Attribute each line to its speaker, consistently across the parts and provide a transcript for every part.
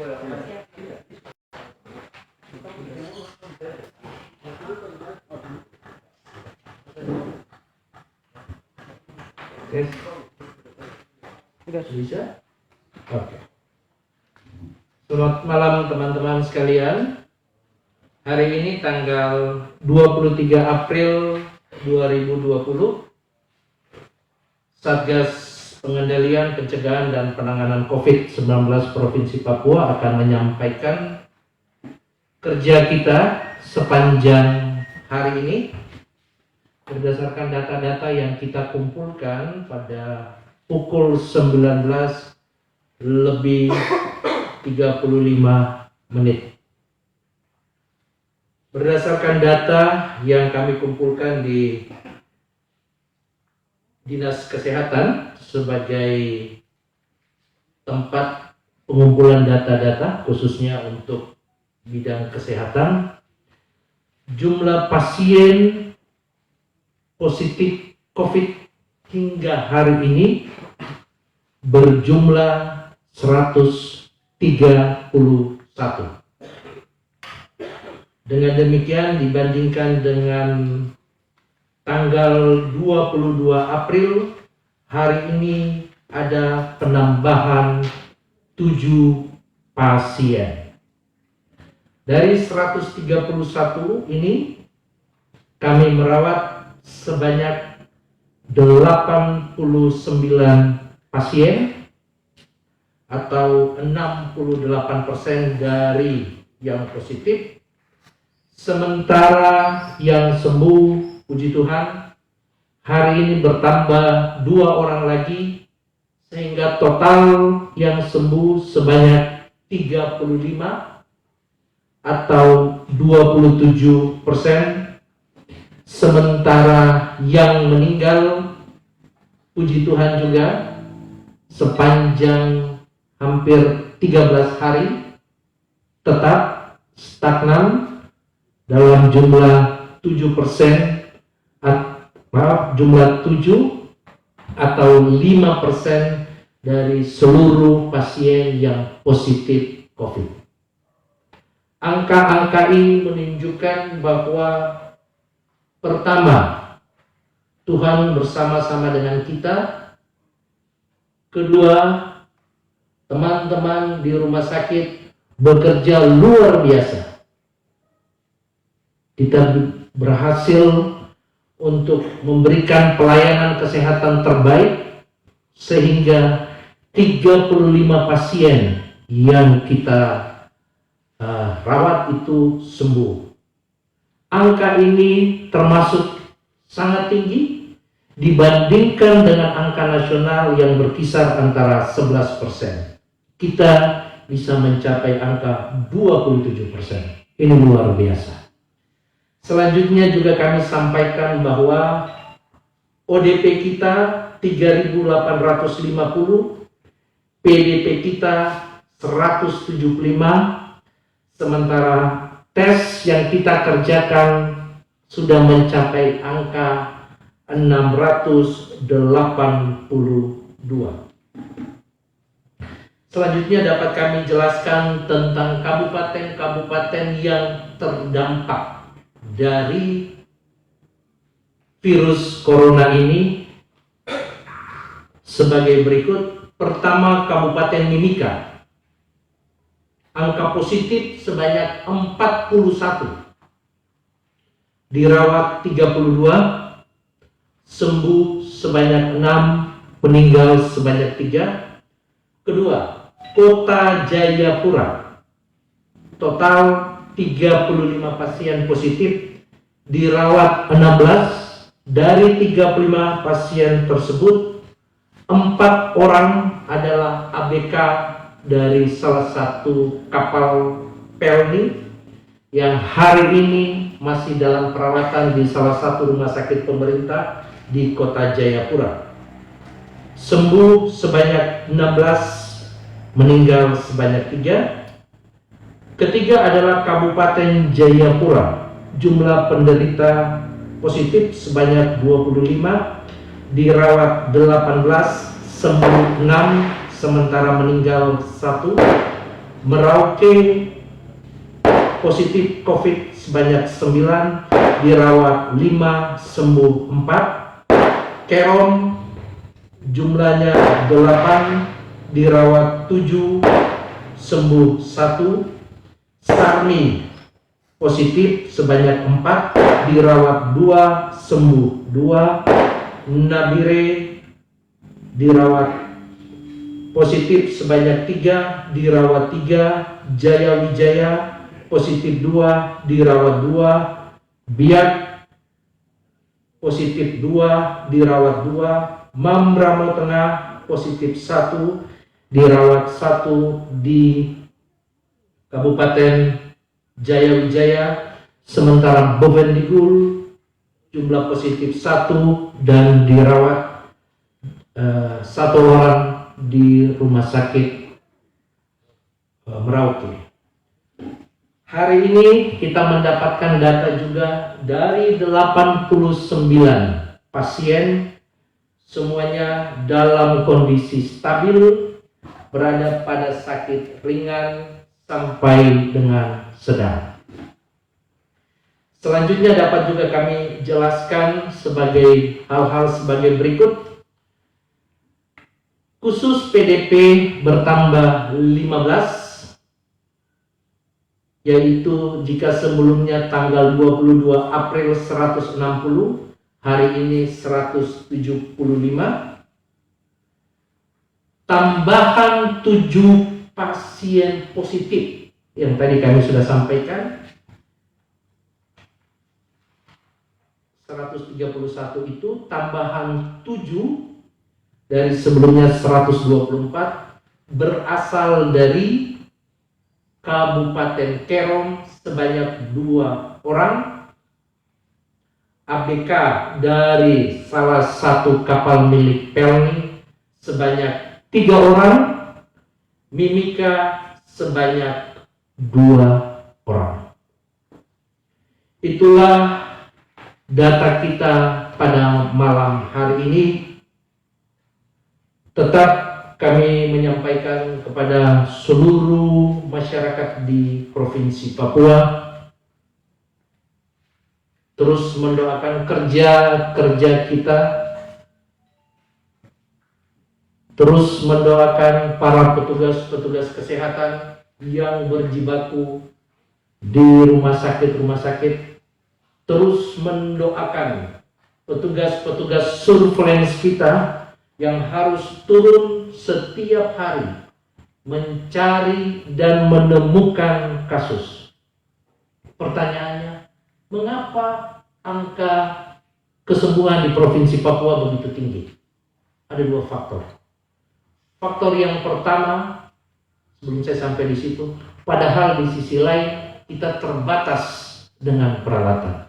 Speaker 1: Yes. Sudah bisa? Oke. Selamat malam teman-teman sekalian. Hari ini tanggal 23 April 2020, Satgas Pengendalian, Pencegahan dan Penanganan COVID-19 Provinsi Papua akan menyampaikan kerja kita sepanjang hari ini berdasarkan data-data yang kita kumpulkan pada pukul 19:35. Berdasarkan data yang kami kumpulkan di Dinas Kesehatan sebagai tempat pengumpulan data-data khususnya untuk bidang kesehatan, jumlah pasien positif COVID hingga hari ini berjumlah 131. Dengan demikian dibandingkan dengan tanggal 22 April, hari ini ada penambahan 7 pasien. Dari 131 ini kami merawat sebanyak 89 pasien atau 68% dari yang positif, sementara yang sembuh puji Tuhan hari ini bertambah 2 orang lagi sehingga total yang sembuh sebanyak 35 atau 27%. Sementara yang meninggal, puji Tuhan juga sepanjang hampir 13 hari tetap stagnan dalam jumlah 7%, jumlah 7 atau 5% dari seluruh pasien yang positif COVID. Angka-angka ini menunjukkan bahwa pertama, Tuhan bersama-sama dengan kita. Kedua, teman-teman di rumah sakit bekerja luar biasa. Kita berhasil untuk memberikan pelayanan kesehatan terbaik sehingga 35 pasien yang kita rawat itu sembuh. Angka ini termasuk sangat tinggi dibandingkan dengan angka nasional yang berkisar antara 11%. Kita bisa mencapai angka 27%. Ini luar biasa. Selanjutnya juga kami sampaikan bahwa ODP kita 3.850, PDP kita 175, sementara tes yang kita kerjakan sudah mencapai angka 682. Selanjutnya dapat kami jelaskan tentang kabupaten-kabupaten yang terdampak dari virus corona ini sebagai berikut. Pertama, Kabupaten Mimika. Angka positif sebanyak 41, dirawat 32, sembuh sebanyak 6, meninggal sebanyak 3. Kedua, Kota Jayapura, total 35 pasien positif, dirawat 16. Dari 35 pasien tersebut, 4 orang adalah ABK dari salah satu kapal Pelni yang hari ini masih dalam perawatan di salah satu rumah sakit pemerintah di Kota Jayapura. Sembuh sebanyak 16, meninggal sebanyak 3. Ketiga adalah Kabupaten Jayapura. Jumlah penderita positif sebanyak 25, dirawat 18, sembuh 6, sementara meninggal 1. Merauke positif COVID sebanyak 9, dirawat 5, sembuh 4. Kerom jumlahnya 8, dirawat 7, sembuh 1. Sarmi positif sebanyak 4, dirawat 2, sembuh 2. Nabire dirawat positif sebanyak 3, dirawat 3. Jaya Wijaya positif 2, dirawat 2. Biak positif 2, dirawat 2. Mambramo Tengah positif 1, dirawat 1 di Kabupaten Jaya Wijaya. Sementara Bovendigul jumlah positif 1 dan dirawat 1 orang di rumah sakit Merauke. Hari ini kita mendapatkan data juga dari 89 pasien, semuanya dalam kondisi stabil, berada pada sakit ringan sampai dengan sedang. Selanjutnya dapat juga kami jelaskan sebagai hal-hal sebagai berikut. Khusus PDP bertambah 15, yaitu jika sebelumnya tanggal 22 April 160, hari ini 175. Tambahan 7 pasien positif yang tadi kami sudah sampaikan. 131 itu tambahan 7 dari sebelumnya 124 berasal dari Kabupaten Kerom sebanyak 2 orang, ABK dari salah satu kapal milik Pelni sebanyak 3 orang, Mimika sebanyak 2 orang. Itulah data kita pada malam hari ini. Tetap kami menyampaikan kepada seluruh masyarakat di Provinsi Papua, terus mendoakan kerja kita, terus mendoakan para petugas-petugas kesehatan yang berjibaku di rumah sakit, terus mendoakan petugas-petugas surveillance kita yang harus turun setiap hari mencari dan menemukan kasus. Pertanyaannya, mengapa angka kesembuhan di Provinsi Papua begitu tinggi? Ada 2 faktor. Faktor yang pertama, sebelum saya sampai di situ, padahal di sisi lain kita terbatas dengan peralatan.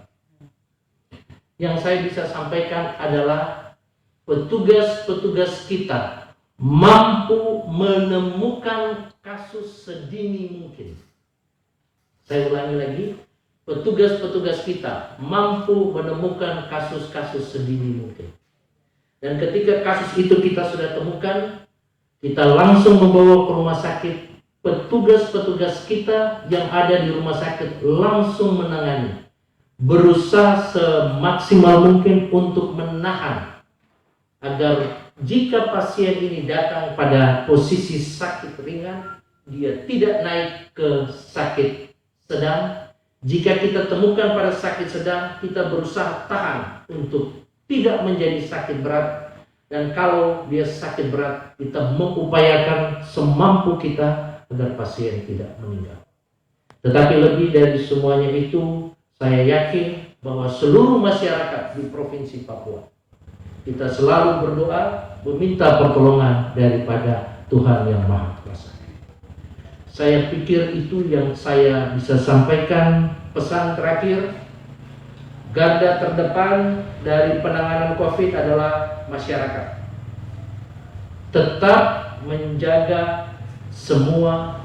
Speaker 1: Yang saya bisa sampaikan adalah petugas-petugas kita mampu menemukan kasus sedini mungkin. Saya ulangi lagi, petugas-petugas kita mampu menemukan kasus-kasus sedini mungkin. Dan ketika kasus itu kita sudah temukan, kita langsung membawa ke rumah sakit. Petugas-petugas kita yang ada di rumah sakit langsung menangani, berusaha semaksimal mungkin untuk menahan agar jika pasien ini datang pada posisi sakit ringan, dia tidak naik ke sakit sedang. Jika kita temukan pada sakit sedang, kita berusaha tahan untuk tidak menjadi sakit berat. Dan kalau dia sakit berat, kita mengupayakan semampu kita agar pasien tidak meninggal. Tetapi lebih dari semuanya itu, saya yakin bahwa seluruh masyarakat di Provinsi Papua, kita selalu berdoa meminta pertolongan daripada Tuhan Yang Maha Kuasa. Saya pikir itu yang saya bisa sampaikan. Pesan terakhir, garda terdepan dari penanganan COVID adalah masyarakat. Tetap menjaga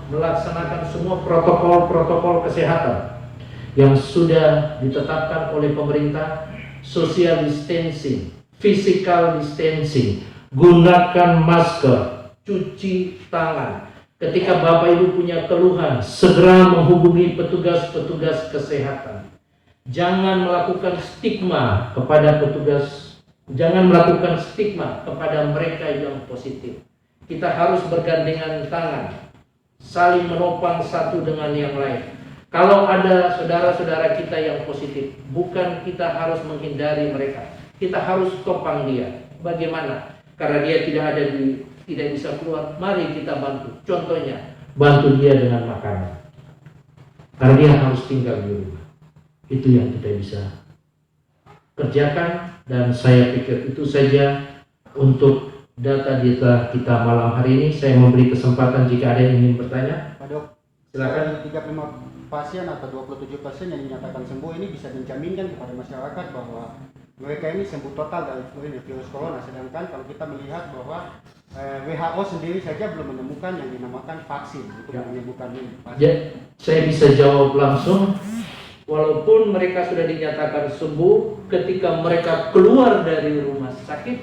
Speaker 1: melaksanakan semua protokol-protokol kesehatan yang sudah ditetapkan oleh pemerintah. Social distancing, physical distancing, gunakan masker, cuci tangan, Ketika Bapak Ibu punya keluhan, segera menghubungi petugas-petugas kesehatan. Jangan melakukan stigma kepada petugas, jangan melakukan stigma kepada mereka yang positif. Kita harus bergandengan tangan, saling menopang satu dengan yang lain. Kalau ada saudara-saudara kita yang positif, bukan kita harus menghindari mereka, kita harus topang dia. Bagaimana? Karena dia tidak bisa keluar, mari kita bantu. Contohnya, bantu dia dengan makanan. Karena dia harus tinggal di rumah. Itu yang kita bisa kerjakan, dan saya pikir itu saja untuk data-data kita malam hari ini. Saya memberi kesempatan jika ada yang ingin bertanya.
Speaker 2: Pak Dok,
Speaker 1: Silakan.
Speaker 2: 35 pasien atau 27 pasien yang dinyatakan sembuh ini bisa menjaminkan kepada masyarakat bahwa mereka ini sembuh total dari virus corona, sedangkan kalau kita melihat bahwa WHO sendiri saja belum menemukan yang dinamakan vaksin untuk menyembuhkan ini.
Speaker 1: Saya bisa jawab langsung. Walaupun mereka sudah dinyatakan sembuh, ketika mereka keluar dari rumah sakit,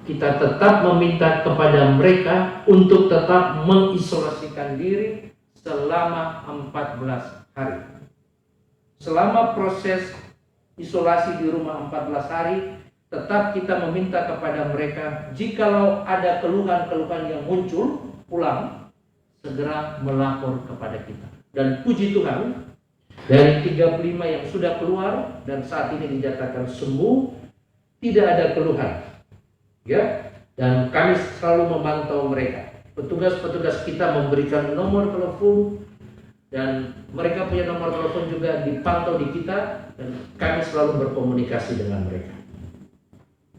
Speaker 1: kita tetap meminta kepada mereka untuk tetap mengisolasikan diri selama 14 hari. Selama proses isolasi di rumah 14 hari, tetap kita meminta kepada mereka, jikalau ada keluhan-keluhan yang muncul ulang, segera melapor kepada kita. Dan puji Tuhan, dari 35 yang sudah keluar dan saat ini dinyatakan sembuh, tidak ada keluhan. Ya, dan kami selalu memantau mereka. Petugas-petugas kita memberikan nomor telepon, dan mereka punya nomor telepon juga dipantau di kita, dan kami selalu berkomunikasi dengan mereka.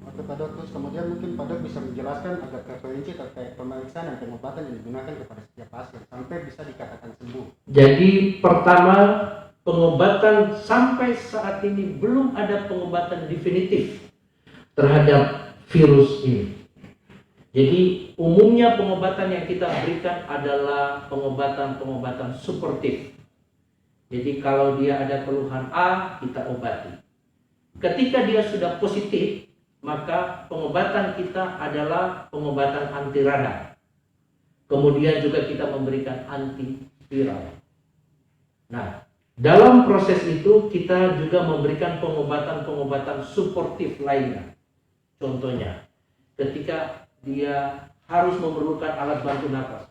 Speaker 2: Oke Pak Dok, terus kemudian mungkin Pak Dok bisa menjelaskan agak terperinci terkait pemeriksaan dan pengobatan yang digunakan kepada setiap pasien sampai bisa dikatakan sembuh.
Speaker 1: Jadi pertama, pengobatan sampai saat ini belum ada pengobatan definitif terhadap virus ini. Jadi umumnya pengobatan yang kita berikan adalah pengobatan suportif. Jadi kalau dia ada keluhan A, kita obati. Ketika dia sudah positif, maka pengobatan kita adalah pengobatan anti radang. Kemudian juga kita memberikan antiviral. Nah, dalam proses itu kita juga memberikan pengobatan suportif lainnya. Contohnya, ketika dia harus memerlukan alat bantu nafas.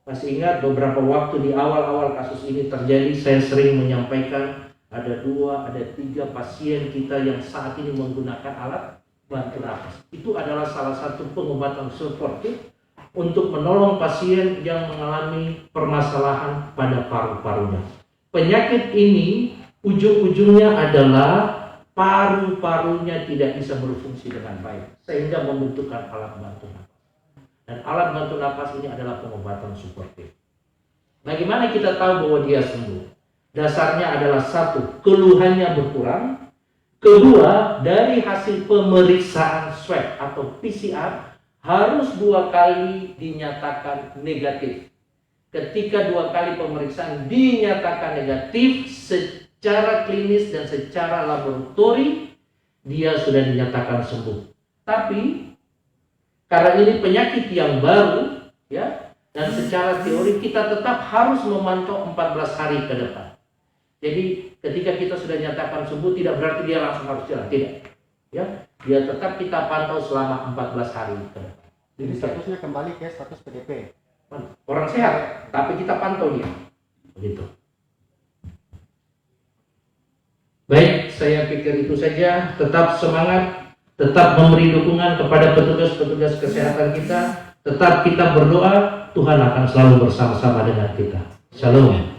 Speaker 1: Masih ingat beberapa waktu di awal-awal kasus ini terjadi, saya sering menyampaikan ada 2, ada 3 pasien kita yang saat ini menggunakan alat bantu nafas. Itu adalah salah satu pengobatan suportif untuk menolong pasien yang mengalami permasalahan pada paru-parunya. Penyakit ini ujung-ujungnya adalah paru-parunya tidak bisa berfungsi dengan baik, sehingga membutuhkan alat bantu nafas. Dan alat bantu nafas ini adalah pengobatan suportif. Bagaimana kita tahu bahwa dia sembuh? Dasarnya adalah 1, keluhannya berkurang. Kedua, dari hasil pemeriksaan swab atau PCR harus 2 kali dinyatakan negatif. Ketika 2 kali pemeriksaan dinyatakan negatif secara klinis dan secara laboratori, dia sudah dinyatakan sembuh. Tapi karena ini penyakit yang baru, ya, dan secara teori kita tetap harus memantau 14 hari ke depan. Jadi ketika kita sudah nyatakan sembuh tidak berarti dia langsung harus jalan, tidak. Ya, dia tetap kita pantau selama 14 hari ke depan.
Speaker 2: Jadi statusnya kembali ke status PDP.
Speaker 1: Orang sehat, tapi kita pantau dia. Begitu. Baik, saya pikir itu saja. Tetap semangat, tetap memberi dukungan kepada petugas-petugas kesehatan kita. Tetap kita berdoa, Tuhan akan selalu bersama-sama dengan kita. Shalom.